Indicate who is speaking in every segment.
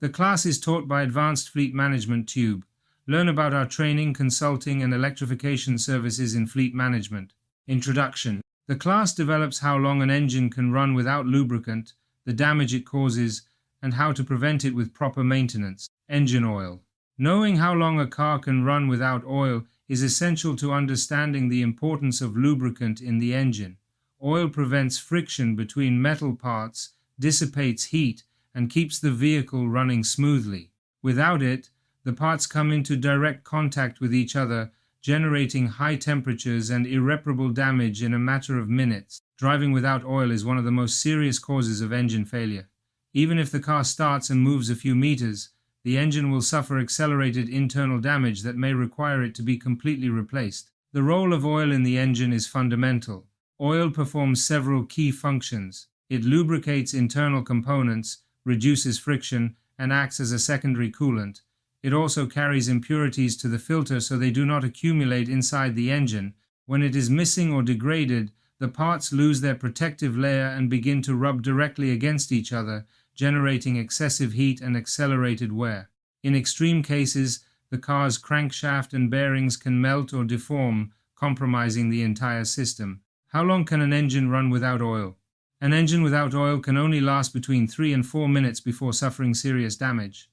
Speaker 1: The class is taught by Advanced Fleet Management Tube. Learn about our training, consulting, and electrification services in fleet management. Introduction. The class develops how long an engine can run without lubricant, the damage it causes, and how to prevent it with proper maintenance. Engine oil. Knowing how long a car can run without oil is essential to understanding the importance of lubricant in the engine. Oil prevents friction between metal parts, dissipates heat, and keeps the vehicle running smoothly. Without it, the parts come into direct contact with each other, generating high temperatures and irreparable damage in a matter of minutes. Driving without oil is one of the most serious causes of engine failure. Even if the car starts and moves a few meters, the engine will suffer accelerated internal damage that may require it to be completely replaced. The role of oil in the engine is fundamental. Oil performs several key functions. It lubricates internal components, reduces friction, and acts as a secondary coolant. It also carries impurities to the filter so they do not accumulate inside the engine. When it is missing or degraded, the parts lose their protective layer and begin to rub directly against each other, generating excessive heat and accelerated wear. In extreme cases, the car's crankshaft and bearings can melt or deform, compromising the entire system. How long can an engine run without oil? An engine without oil can only last between 3 and 4 minutes before suffering serious damage.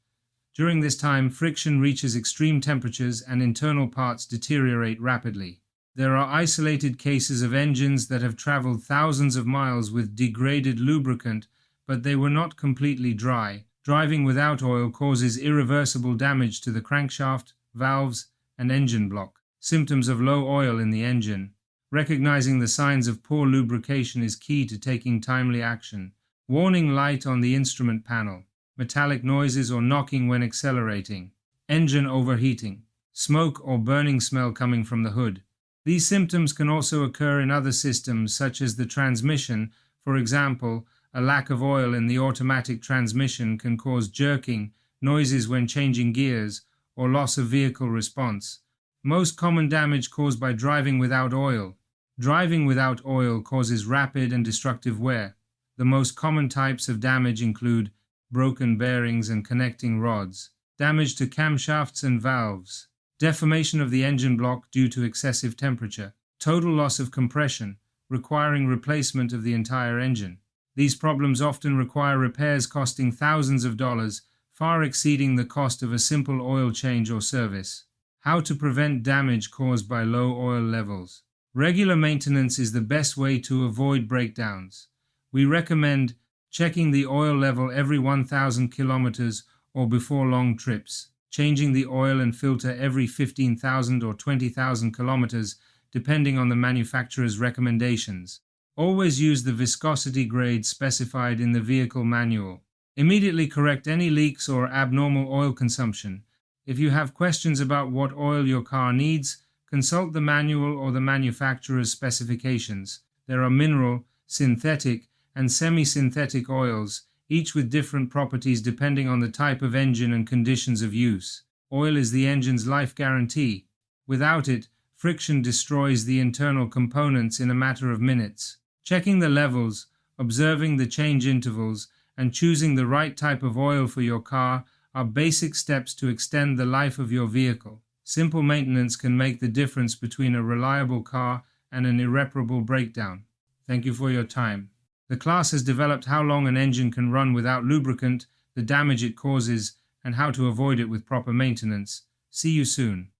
Speaker 1: During this time, friction reaches extreme temperatures and internal parts deteriorate rapidly. There are isolated cases of engines that have traveled thousands of miles with degraded lubricant, but they were not completely dry. Driving without oil causes irreversible damage to the crankshaft, valves, and engine block. Symptoms of low oil in the engine. Recognizing the signs of poor lubrication is key to taking timely action. Warning light on the instrument panel. Metallic noises or knocking when accelerating. Engine overheating. Smoke or burning smell coming from the hood. These symptoms can also occur in other systems such as the transmission. For example, a lack of oil in the automatic transmission can cause jerking, noises when changing gears, or loss of vehicle response. Most common damage caused by driving without oil. Driving without oil causes rapid and destructive wear. The most common types of damage include broken bearings and connecting rods, damage to camshafts and valves, deformation of the engine block due to excessive temperature, total loss of compression, requiring replacement of the entire engine. These problems often require repairs costing thousands of dollars, far exceeding the cost of a simple oil change or service. How to prevent damage caused by low oil levels. Regular maintenance is the best way to avoid breakdowns. We recommend checking the oil level every 1,000 kilometers or before long trips, changing the oil and filter every 15,000 or 20,000 kilometers, depending on the manufacturer's recommendations. Always use the viscosity grade specified in the vehicle manual. Immediately correct any leaks or abnormal oil consumption. If you have questions about what oil your car needs, consult the manual or the manufacturer's specifications. There are mineral, synthetic, and semi-synthetic oils, each with different properties depending on the type of engine and conditions of use. Oil is the engine's life guarantee. Without it, friction destroys the internal components in a matter of minutes. Checking the levels, observing the change intervals, and choosing the right type of oil for your car are basic steps to extend the life of your vehicle. Simple maintenance can make the difference between a reliable car and an irreparable breakdown. Thank you for your time. The class has developed how long an engine can run without lubricant, the damage it causes, and how to avoid it with proper maintenance. See you soon.